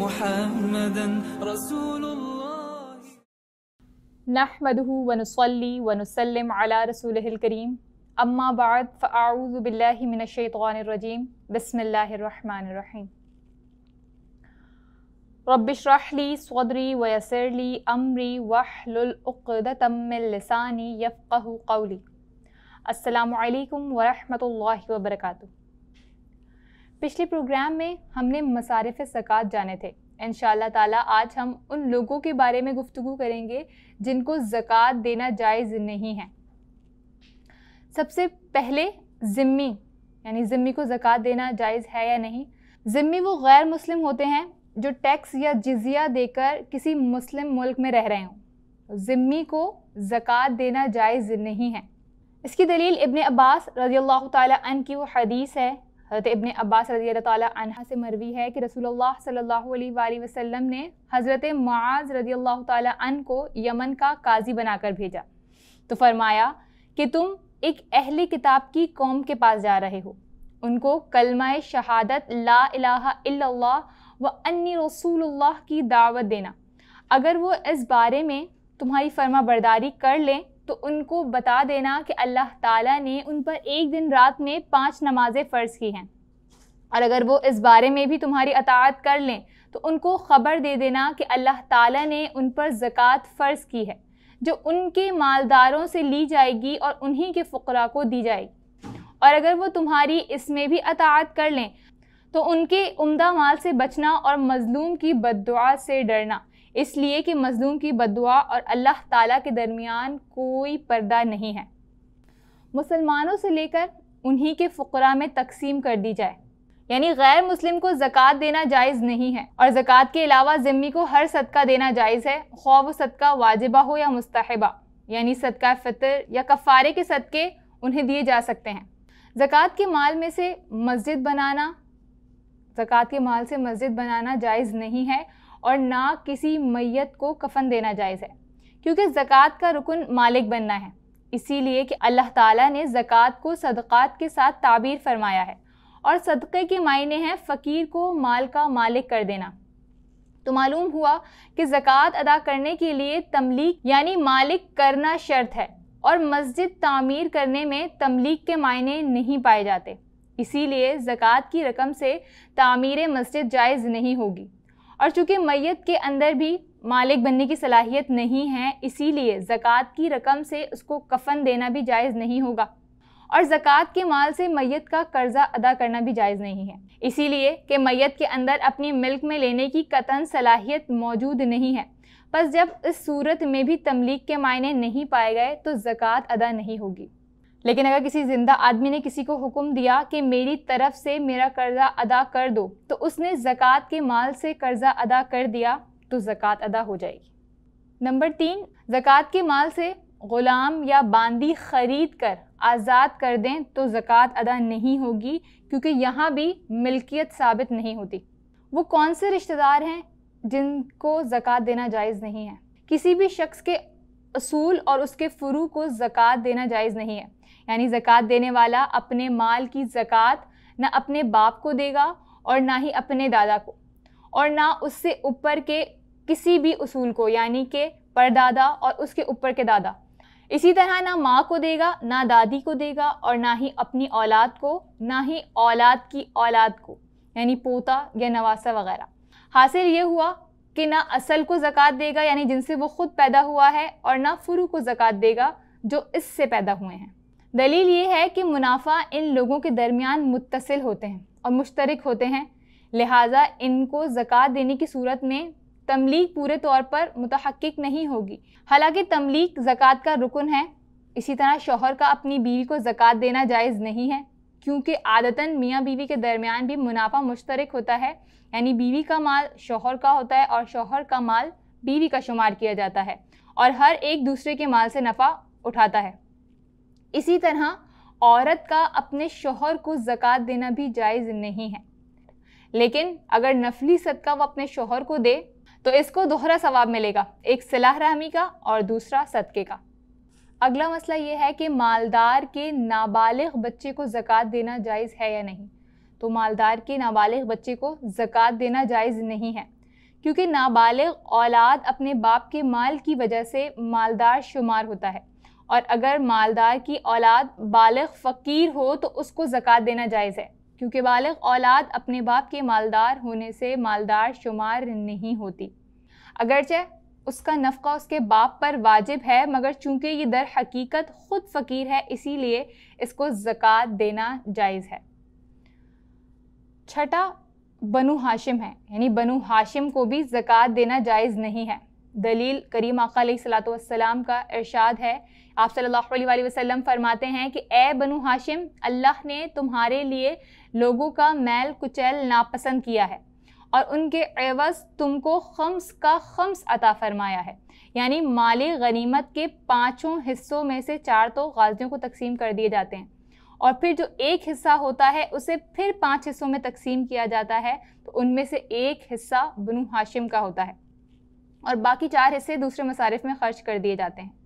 محمدا رسول الله نحمده ونصلي ونسلم على رسوله الكريم اما بعد فاعوذ بالله من الشيطان الرجيم بسم الله الرحمن الرحيم رب اشرح لي صدري ويسر لي امري واحلل عقدة من لساني يفقهوا قولي. السلام علیکم ورحمۃ اللہ وبرکاتہ. پچھلے پروگرام میں ہم نے مصارف زکوٰۃ جانے تھے. انشاءاللہ تعالیٰ آج ہم ان لوگوں کے بارے میں گفتگو کریں گے جن کو زکوٰۃ دینا جائز نہیں ہے. سب سے پہلے ذمی، یعنی ذمی کو زکوٰۃ دینا جائز ہے یا نہیں. ذمی وہ غیر مسلم ہوتے ہیں جو ٹیکس یا جزیہ دے کر کسی مسلم ملک میں رہ رہے ہوں. ذمی کو زکوٰۃ دینا جائز نہیں ہے. اس کی دلیل ابن عباس رضی اللہ تعالیٰ عنہ کی وہ حدیث ہے. حضرت ابن عباس رضی اللہ تعالیٰ عنہ سے مروی ہے کہ رسول اللہ صلی اللہ علیہ وآلہ وسلم نے حضرت معاذ رضی اللہ تعالیٰ عنہ کو یمن کا قاضی بنا کر بھیجا تو فرمایا کہ تم ایک اہل کتاب کی قوم کے پاس جا رہے ہو. ان کو کلمہ شہادت لا الہ الا اللہ و انی رسول اللہ کی دعوت دینا. اگر وہ اس بارے میں تمہاری فرما برداری کر لیں تو ان کو بتا دینا کہ اللہ تعالیٰ نے ان پر ایک دن رات میں 5 نمازیں فرض کی ہیں. اور اگر وہ اس بارے میں بھی تمہاری اطاعت کر لیں تو ان کو خبر دے دینا کہ اللہ تعالیٰ نے ان پر زکوٰۃ فرض کی ہے جو ان کے مالداروں سے لی جائے گی اور انہی کے فقراء کو دی جائے گی. اور اگر وہ تمہاری اس میں بھی اطاعت کر لیں تو ان کے عمدہ مال سے بچنا اور مظلوم کی بد دعا سے ڈرنا، اس لیے کہ مظلوم کی بد دعا اور اللہ تعالیٰ کے درمیان کوئی پردہ نہیں ہے. مسلمانوں سے لے کر انہی کے فقراء میں تقسیم کر دی جائے. یعنی غیر مسلم کو زکوٰۃ دینا جائز نہیں ہے. اور زکوٰۃ کے علاوہ ذمی کو ہر صدقہ دینا جائز ہے، خواہ وہ صدقہ واجبہ ہو یا مستحبہ. یعنی صدقہ فطر یا کفارے کے صدقے انہیں دیے جا سکتے ہیں. زکوٰۃ کے مال میں سے زکوٰۃ کے مال سے مسجد بنانا جائز نہیں ہے اور نہ کسی میت کو کفن دینا جائز ہے، کیونکہ زکوٰۃ کا رکن مالک بننا ہے. اسی لیے کہ اللہ تعالیٰ نے زکوٰۃ کو صدقات کے ساتھ تعبیر فرمایا ہے اور صدقے کے معنی ہیں فقیر کو مال کا مالک کر دینا. تو معلوم ہوا کہ زکوٰۃ ادا کرنے کے لیے تملیک یعنی مالک کرنا شرط ہے اور مسجد تعمیر کرنے میں تملیک کے معنی نہیں پائے جاتے. اسی لیے زکوٰۃ کی رقم سے تعمیر مسجد جائز نہیں ہوگی. اور چونکہ میت کے اندر بھی مالک بننے کی صلاحیت نہیں ہے، اسی لیے زکوٰۃ کی رقم سے اس کو کفن دینا بھی جائز نہیں ہوگا. اور زکوٰۃ کے مال سے میت کا قرضہ ادا کرنا بھی جائز نہیں ہے، اسی لیے کہ میت کے اندر اپنی ملک میں لینے کی قطعاً صلاحیت موجود نہیں ہے. پس جب اس صورت میں بھی تملیک کے معنی نہیں پائے گئے تو زکوٰۃ ادا نہیں ہوگی. لیکن اگر کسی زندہ آدمی نے کسی کو حکم دیا کہ میری طرف سے میرا قرضہ ادا کر دو تو اس نے زکوٰۃ کے مال سے قرضہ ادا کر دیا تو زکوٰۃ ادا ہو جائے گی. نمبر 3، زکوٰۃ کے مال سے غلام یا باندی خرید کر آزاد کر دیں تو زکوٰۃ ادا نہیں ہوگی، کیونکہ یہاں بھی ملکیت ثابت نہیں ہوتی. وہ کون سے رشتہ دار ہیں جن کو زکوٰۃ دینا جائز نہیں ہے؟ کسی بھی شخص کے اصول اور اس کے فروع کو زکوٰۃ دینا جائز نہیں ہے. یعنی زکوٰۃ دینے والا اپنے مال کی زکوٰۃ نہ اپنے باپ کو دے گا اور نہ ہی اپنے دادا کو، اور نہ اس سے اوپر کے کسی بھی اصول کو، یعنی کہ پردادا اور اس کے اوپر کے دادا. اسی طرح نہ ماں کو دے گا، نہ دادی کو دے گا، اور نہ ہی اپنی اولاد کو، نہ ہی اولاد کی اولاد کو، یعنی پوتا یا نواسہ وغیرہ. حاصل یہ ہوا کہ نہ اصل کو زکوٰۃ دے گا یعنی جن سے وہ خود پیدا ہوا ہے، اور نہ فروع کو زکوٰۃ دے گا جو اس سے پیدا ہوئے ہیں. دلیل یہ ہے کہ منافع ان لوگوں کے درمیان متصل ہوتے ہیں اور مشترک ہوتے ہیں، لہٰذا ان کو زکوٰۃ دینے کی صورت میں تملیک پورے طور پر متحقق نہیں ہوگی، حالانکہ تملیک زکوٰۃ کا رکن ہے. اسی طرح شوہر کا اپنی بیوی کو زکوٰۃ دینا جائز نہیں ہے، کیونکہ عادتاً میاں بیوی کے درمیان بھی منافع مشترک ہوتا ہے. یعنی بیوی کا مال شوہر کا ہوتا ہے اور شوہر کا مال بیوی کا شمار کیا جاتا ہے، اور ہر ایک دوسرے کے مال سے نفع اٹھاتا ہے. اسی طرح عورت کا اپنے شوہر کو زکوٰۃ دینا بھی جائز نہیں ہے، لیکن اگر نفلی صدقہ وہ اپنے شوہر کو دے تو اس کو دوہرا ثواب ملے گا، ایک صلہ رحمی کا اور دوسرا صدقے کا. اگلا مسئلہ یہ ہے کہ مالدار کے نابالغ بچے کو زکوٰۃ دینا جائز ہے یا نہیں. تو مالدار کے نابالغ بچے کو زکوٰۃ دینا جائز نہیں ہے، کیونکہ نابالغ اولاد اپنے باپ کے مال کی وجہ سے مالدار شمار ہوتا ہے، اور اگر مالدار کی اولاد بالغ فقیر ہو تو اس کو زکوٰۃ دینا جائز ہے، کیونکہ بالغ اولاد اپنے باپ کے مالدار ہونے سے مالدار شمار نہیں ہوتی، اگرچہ اس کا نفقہ اس کے باپ پر واجب ہے، مگر چونکہ یہ در حقیقت خود فقیر ہے اسی لیے اس کو زکوٰۃ دینا جائز ہے۔ چھٹا بنو ہاشم ہے، یعنی بنو ہاشم کو بھی زکوٰۃ دینا جائز نہیں ہے۔ دلیل کریم آقا علیہ الصلوۃ والسلام کا ارشاد ہے، آپ صلی اللہ علیہ وآلہ وسلم فرماتے ہیں کہ اے بنو ہاشم، اللہ نے تمہارے لیے لوگوں کا میل کچیل ناپسند کیا ہے اور ان کے عوض تم کو خمس کا خمس عطا فرمایا ہے، یعنی مالی غنیمت کے 5 حصوں میں سے 4 تو غازیوں کو تقسیم کر دیے جاتے ہیں، اور پھر جو 1 حصہ ہوتا ہے اسے پھر 5 حصوں میں تقسیم کیا جاتا ہے، تو ان میں سے 1 حصہ بنو ہاشم کا ہوتا ہے اور باقی 4 حصے دوسرے مصارف میں خرچ کر دیے جاتے ہیں۔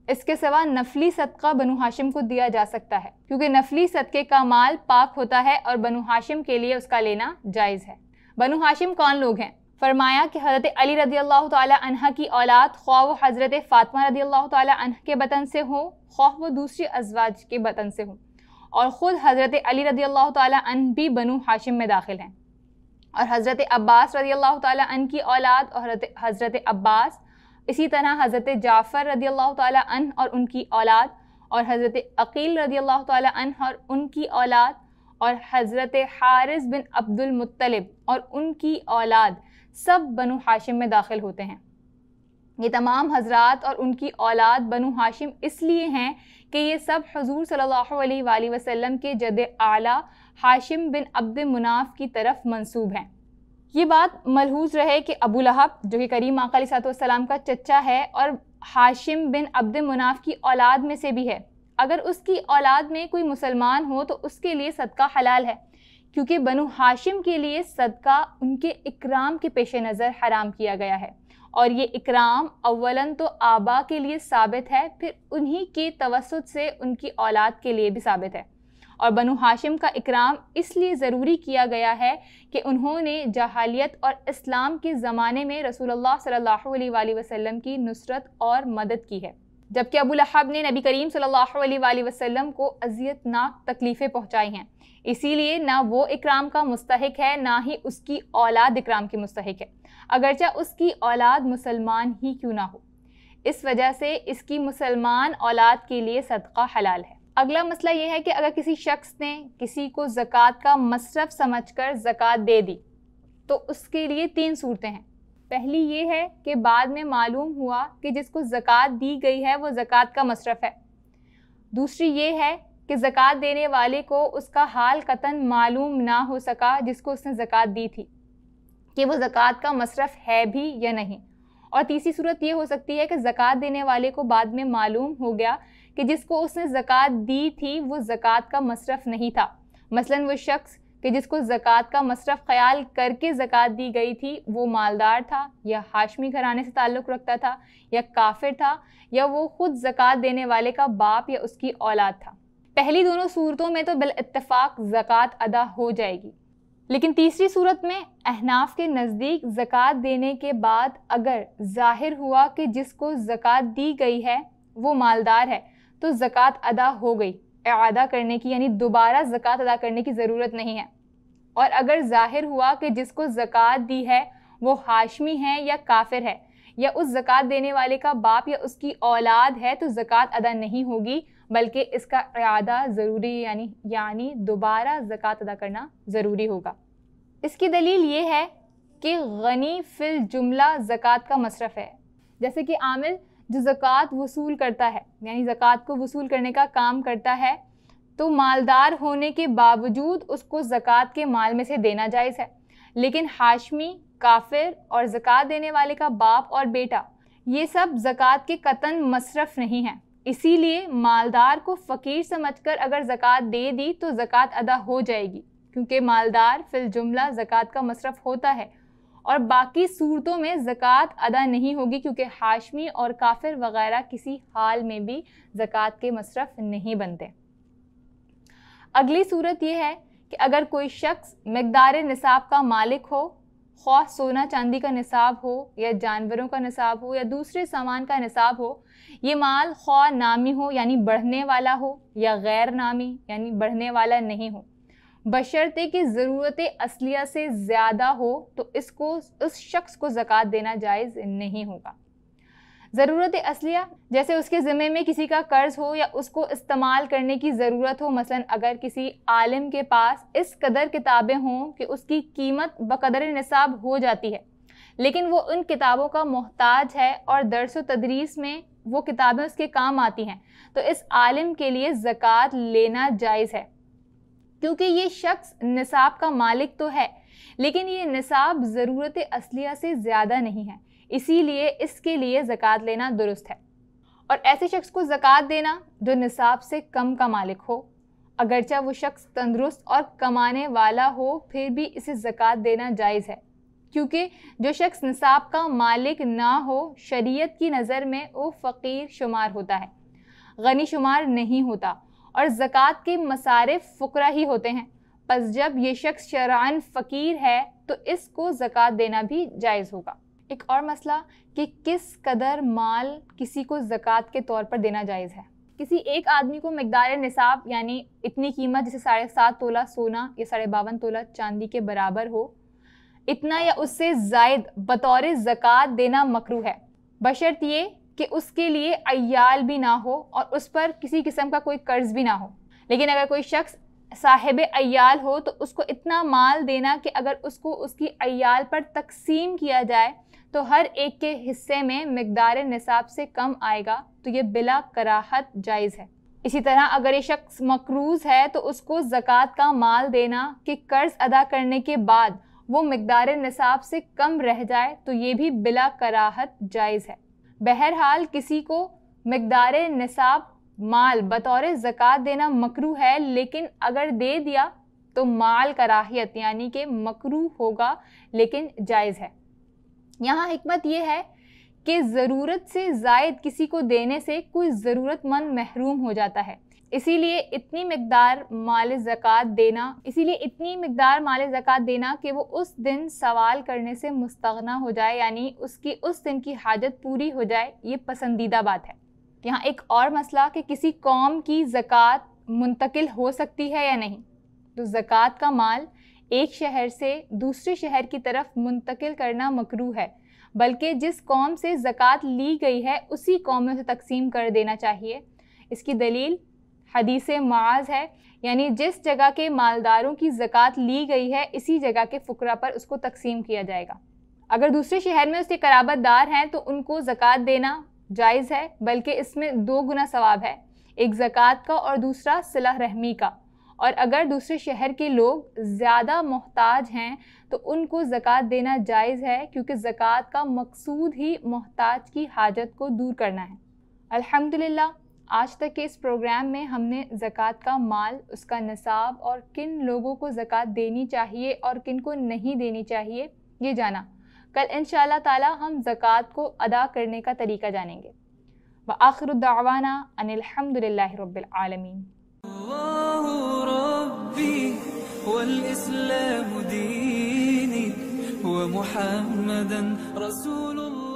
اس کے سوا نفلی صدقہ بنو ہاشم کو دیا جا سکتا ہے، کیونکہ نفلی صدقے کا مال پاک ہوتا ہے اور بنو ہاشم کے لیے اس کا لینا جائز ہے۔ بنو ہاشم کون لوگ ہیں؟ فرمایا کہ حضرت علی رضی اللہ تعالی عنہ کی اولاد خواہ وہ حضرت فاطمہ رضی اللہ تعالی عنہ کے بطن سے ہو، خواہ وہ دوسری ازواج کے بطن سے ہو، اور خود حضرت علی رضی اللہ تعالی عنہ بھی بنو ہاشم میں داخل ہیں، اور حضرت عباس رضی اللہ تعالی عنہ کی اولاد اور حضرت عباس، اسی طرح حضرت جعفر رضی اللہ تعالی عنہ اور ان کی اولاد، اور حضرت عقیل رضی اللہ تعالی عنہ اور ان کی اولاد، اور حضرت حارث بن عبد المطلب اور ان کی اولاد، سب بنو ہاشم میں داخل ہوتے ہیں۔ یہ تمام حضرات اور ان کی اولاد بنو ہاشم اس لیے ہیں کہ یہ سب حضور صلی اللہ علیہ وآلہ وسلم کے جد اعلیٰ ہاشم بن عبد مناف کی طرف منسوب ہیں۔ یہ بات ملحوظ رہے کہ ابو لہب جو کہ کریم آقا علیہ السلام کا چچا ہے اور ہاشم بن عبد مناف کی اولاد میں سے بھی ہے، اگر اس کی اولاد میں کوئی مسلمان ہو تو اس کے لیے صدقہ حلال ہے، کیونکہ بنو ہاشم کے لیے صدقہ ان کے اکرام کے پیش نظر حرام کیا گیا ہے، اور یہ اکرام اولاً تو آبا کے لیے ثابت ہے، پھر انہی کے توسط سے ان کی اولاد کے لیے بھی ثابت ہے، اور بنو ہاشم کا اکرام اس لیے ضروری کیا گیا ہے کہ انہوں نے جاہلیت اور اسلام کے زمانے میں رسول اللہ صلی اللہ علیہ وآلہ وسلم کی نصرت اور مدد کی ہے، جبکہ ابو لہب نے نبی کریم صلی اللہ علیہ وآلہ وسلم کو اذیت ناک تکلیفیں پہنچائی ہیں، اسی لیے نہ وہ اکرام کا مستحق ہے نہ ہی اس کی اولاد اکرام کی مستحق ہے، اگرچہ اس کی اولاد مسلمان ہی کیوں نہ ہو، اس وجہ سے اس کی مسلمان اولاد کے لیے صدقہ حلال ہے۔ اگلا مسئلہ یہ ہے کہ اگر کسی شخص نے کسی کو زکوٰۃ کا مصرف سمجھ کر زکوٰۃ دے دی تو اس کے لیے 3 صورتیں ہیں۔ پہلی یہ ہے کہ بعد میں معلوم ہوا کہ جس کو زکوٰۃ دی گئی ہے وہ زکوٰۃ کا مصرف ہے۔ دوسری یہ ہے کہ زکوٰۃ دینے والے کو اس کا حال قطعاً معلوم نہ ہو سکا جس کو اس نے زکوٰۃ دی تھی کہ وہ زکوٰۃ کا مصرف ہے بھی یا نہیں۔ اور تیسری صورت یہ ہو سکتی ہے کہ زکوٰۃ دینے والے کو بعد میں معلوم ہو گیا کہ جس کو اس نے زکوٰۃ دی تھی وہ زکوٰۃ کا مصرف نہیں تھا، مثلاً وہ شخص کہ جس کو زکوٰۃ کا مصرف خیال کر کے زکوٰۃ دی گئی تھی وہ مالدار تھا یا ہاشمی گھرانے سے تعلق رکھتا تھا یا کافر تھا یا وہ خود زکوٰۃ دینے والے کا باپ یا اس کی اولاد تھا۔ پہلی دونوں صورتوں میں تو بالاتفاق زکوٰۃ ادا ہو جائے گی، لیکن تیسری صورت میں احناف کے نزدیک زکوٰۃ دینے کے بعد اگر ظاہر ہوا کہ جس کو زکوٰۃ دی گئی ہے وہ مالدار ہے تو زکوٰۃ ادا ہو گئی، اعادہ کرنے کی یعنی دوبارہ زکوٰۃ ادا کرنے کی ضرورت نہیں ہے، اور اگر ظاہر ہوا کہ جس کو زکوٰۃ دی ہے وہ ہاشمی ہے یا کافر ہے یا اس زکوٰۃ دینے والے کا باپ یا اس کی اولاد ہے تو زکوٰۃ ادا نہیں ہوگی بلکہ اس کا اعادہ ضروری یعنی دوبارہ زکوٰۃ ادا کرنا ضروری ہوگا۔ اس کی دلیل یہ ہے کہ غنی فی الجملہ زکوٰۃ کا مصرف ہے، جیسے کہ عامل جو زکوٰۃ وصول کرتا ہے یعنی زکوٰۃ کو وصول کرنے کا کام کرتا ہے تو مالدار ہونے کے باوجود اس کو زکوٰۃ کے مال میں سے دینا جائز ہے، لیکن ہاشمی، کافر اور زکوٰۃ دینے والے کا باپ اور بیٹا یہ سب زکوٰۃ کے قطعاً مصرف نہیں ہیں، اسی لیے مالدار کو فقیر سمجھ کر اگر زکوٰۃ دے دی تو زکوٰۃ ادا ہو جائے گی، کیونکہ مالدار فی الجملہ زکوٰۃ کا مصرف ہوتا ہے، اور باقی صورتوں میں زکوٰۃ ادا نہیں ہوگی کیونکہ ہاشمی اور کافر وغیرہ کسی حال میں بھی زکوٰۃ کے مصرف نہیں بنتے۔ اگلی صورت یہ ہے کہ اگر کوئی شخص مقدار نصاب کا مالک ہو، خواہ سونا چاندی کا نصاب ہو یا جانوروں کا نصاب ہو یا دوسرے سامان کا نصاب ہو، یہ مال خواہ نامی ہو یعنی بڑھنے والا ہو یا غیر نامی یعنی بڑھنے والا نہیں ہو، بشرطے کہ ضرورت اصلیہ سے زیادہ ہو تو اس شخص کو زکوٰۃ دینا جائز نہیں ہوگا۔ ضرورت اصلیہ جیسے اس کے ذمے میں کسی کا قرض ہو یا اس کو استعمال کرنے کی ضرورت ہو، مثلا اگر کسی عالم کے پاس اس قدر کتابیں ہوں کہ اس کی قیمت بقدر نصاب ہو جاتی ہے، لیکن وہ ان کتابوں کا محتاج ہے اور درس و تدریس میں وہ کتابیں اس کے کام آتی ہیں، تو اس عالم کے لیے زکوٰۃ لینا جائز ہے، کیونکہ یہ شخص نصاب کا مالک تو ہے لیکن یہ نصاب ضرورت اصلیہ سے زیادہ نہیں ہے، اسی لیے اس کے لیے زکوٰۃ لینا درست ہے۔ اور ایسے شخص کو زکوٰۃ دینا جو نصاب سے کم کا مالک ہو، اگرچہ وہ شخص تندرست اور کمانے والا ہو پھر بھی اسے زکوٰۃ دینا جائز ہے، کیونکہ جو شخص نصاب کا مالک نہ ہو شریعت کی نظر میں وہ فقیر شمار ہوتا ہے، غنی شمار نہیں ہوتا، اور زکوٰۃ کے مصارف فقراء ہی ہوتے ہیں، پس جب یہ شخص شرعاً فقیر ہے تو اس کو زکوٰۃ دینا بھی جائز ہوگا۔ ایک اور مسئلہ کہ کس قدر مال کسی کو زکوٰۃ کے طور پر دینا جائز ہے۔ کسی ایک آدمی کو مقدار نصاب یعنی اتنی قیمت جیسے 7.5 تولہ سونا یا 52.5 تولہ چاندی کے برابر ہو، اتنا یا اس سے زائد بطور زکوٰۃ دینا مکروہ ہے، بشرط یہ کہ اس کے لیے عیال بھی نہ ہو اور اس پر کسی قسم کا کوئی قرض بھی نہ ہو۔ لیکن اگر کوئی شخص صاحب عیال ہو تو اس کو اتنا مال دینا کہ اگر اس کو اس کی عیال پر تقسیم کیا جائے تو ہر ایک کے حصے میں مقدار نصاب سے کم آئے گا، تو یہ بلا کراہت جائز ہے۔ اسی طرح اگر یہ شخص مقروض ہے تو اس کو زکوٰۃ کا مال دینا کہ قرض ادا کرنے کے بعد وہ مقدار نصاب سے کم رہ جائے تو یہ بھی بلا کراہت جائز ہے۔ بہرحال کسی کو مقدار نصاب مال بطور زکوٰۃ دینا مکروہ ہے، لیکن اگر دے دیا تو مال کراہیت یعنی کہ مکروہ ہوگا لیکن جائز ہے۔ یہاں حکمت یہ ہے کہ ضرورت سے زائد کسی کو دینے سے کوئی ضرورت مند محروم ہو جاتا ہے، اسی لیے اتنی مقدار مال زکوٰۃ دینا کہ وہ اس دن سوال کرنے سے مستغنی ہو جائے، یعنی اس دن کی حاجت پوری ہو جائے، یہ پسندیدہ بات ہے۔ یہاں ایک اور مسئلہ کہ کسی قوم کی زکوٰۃ منتقل ہو سکتی ہے یا نہیں، تو زکوٰۃ کا مال ایک شہر سے دوسرے شہر کی طرف منتقل کرنا مکروہ ہے، بلکہ جس قوم سے زکوٰۃ لی گئی ہے اسی قوم میں سے تقسیم کر دینا چاہیے۔ اس کی دلیل حدیث معاذ ہے، یعنی جس جگہ کے مالداروں کی زکوٰۃ لی گئی ہے اسی جگہ کے فقراء پر اس کو تقسیم کیا جائے گا۔ اگر دوسرے شہر میں اس کے قرابت دار ہیں تو ان کو زکوٰۃ دینا جائز ہے، بلکہ اس میں 2 گنا ثواب ہے، ایک زکوٰۃ کا اور دوسرا صلہ رحمی کا۔ اور اگر دوسرے شہر کے لوگ زیادہ محتاج ہیں تو ان کو زکوٰۃ دینا جائز ہے، کیونکہ زکوٰۃ کا مقصود ہی محتاج کی حاجت کو دور کرنا ہے۔ الحمدللہ آج تک کے اس پروگرام میں ہم نے زکوٰۃ کا مال، اس کا نصاب اور کن لوگوں کو زکوٰۃ دینی چاہیے اور کن کو نہیں دینی چاہیے یہ جانا۔ کل انشاءاللہ تعالی ہم زکوٰۃ کو ادا کرنے کا طریقہ جانیں گے۔ وآخر دعوانا ان الحمدللہ رب العالمین۔ الله ربي والإسلام ديني ومحمدا رسول الله